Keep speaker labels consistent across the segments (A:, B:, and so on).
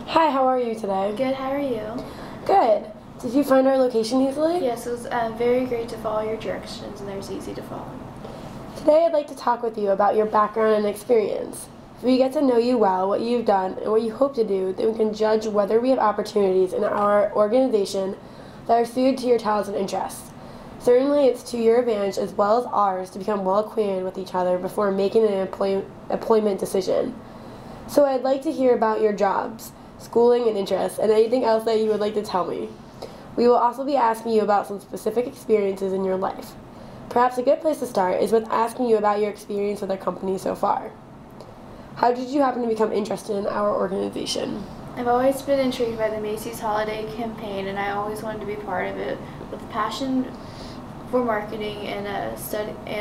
A: Hi, how are you today?
B: Good, how are you?
A: Good. Did you find our location easily?
B: Yes, it was very great to follow your directions and they're easy to follow.
A: Today I'd like to talk with you about your background and experience. If we get to know you well, what you've done, and what you hope to do, then we can judge whether we have opportunities in our organization that are suited to your talents and interests. Certainly it's to your advantage as well as ours to become well acquainted with each other before making an employment decision. So I'd like to hear about your jobs, schooling and interests, and anything else that you would like to tell me. We will also be asking you about some specific experiences in your life. Perhaps a good place to start is with asking you about your experience with our company so far. How did you happen to become interested in our organization?
B: I've always been intrigued by the Macy's holiday campaign and I always wanted to be part of it. With a passion for marketing and a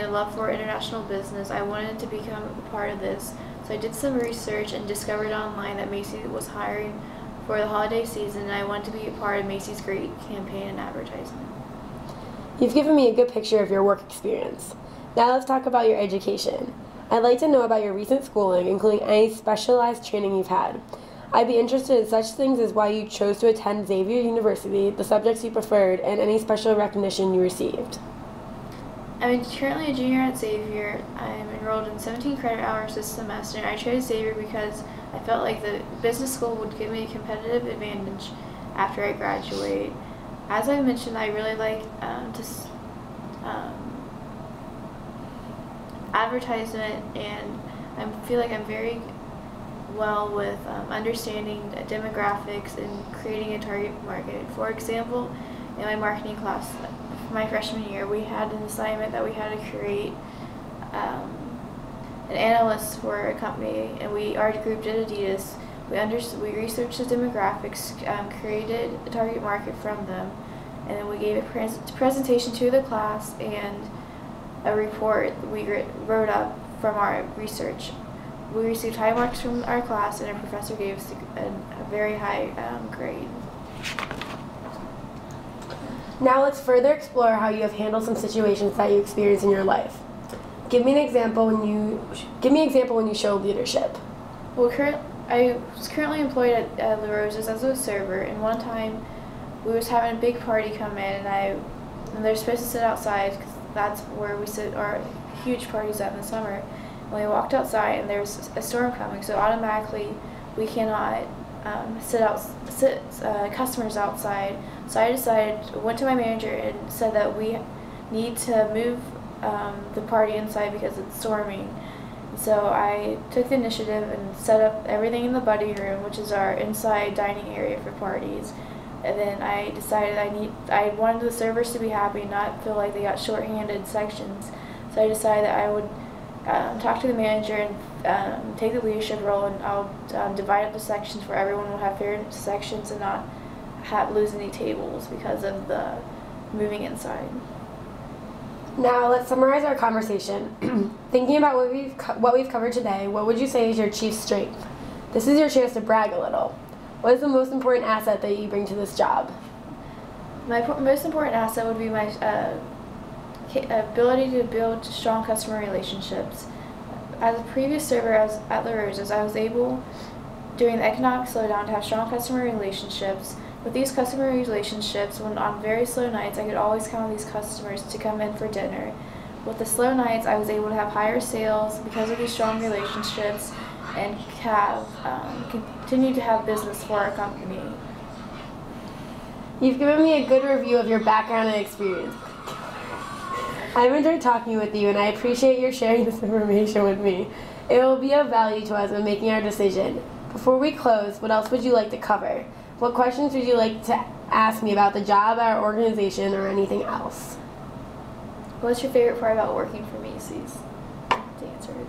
B: love for international business, I wanted to become a part of this. So I did some research and discovered online that Macy's was hiring for the holiday season and I wanted to be a part of Macy's great campaign and advertisement.
A: You've given me a good picture of your work experience. Now let's talk about your education. I'd like to know about your recent schooling, including any specialized training you've had. I'd be interested in such things as why you chose to attend Xavier University, the subjects you preferred, and any special recognition you received.
B: I'm currently a junior at Xavier. I'm enrolled in 17 credit hours this semester. I chose Xavier because I felt like the business school would give me a competitive advantage after I graduate. As I mentioned, I really like advertisement, and I feel like I'm very well with understanding demographics and creating a target market. For example, in my marketing class, my freshman year, we had an assignment that we had to create an analyst for a company, and our group did Adidas. We researched the demographics, created a target market from them, and then we gave a presentation to the class and a report we wrote up from our research. We received high marks from our class, and our professor gave us a very high grade.
A: Now let's further explore how you have handled some situations that you experienced in your life. Give me an example when you show leadership.
B: Well, I was currently employed at La Rosa's as a server, and one time we was having a big party come in, and they're supposed to sit outside because that's where we sit our huge parties at in the summer. And we walked outside, and there's a storm coming, so automatically we cannot sit customers outside. So I went to my manager and said that we need to move the party inside because it's storming. So I took the initiative and set up everything in the buddy room, which is our inside dining area for parties. And then I decided I wanted the servers to be happy and not feel like they got short-handed sections. So I decided that I would talk to the manager and take the leadership role, and I'll divide up the sections where everyone will have fair sections and not lose any tables because of the moving inside.
A: Now let's summarize our conversation. Thinking about what we've covered today, what would you say is your chief strength? This is your chance to brag a little. What is the most important asset that you bring to this job?
B: My most important asset would be my ability to build strong customer relationships. As a previous server at La Rosa's, I was able, during the economic slowdown, to have strong customer relationships. With these customer relationships, when on very slow nights, I could always count on these customers to come in for dinner. With the slow nights, I was able to have higher sales because of these strong relationships and continue to have business for our company.
A: You've given me a good review of your background and experience. I've enjoyed talking with you, and I appreciate your sharing this information with me. It will be of value to us in making our decision. Before we close, what else would you like to cover? What questions would you like to ask me about the job, our organization, or anything else?
B: What's your favorite part about working for Macy's? To answer it.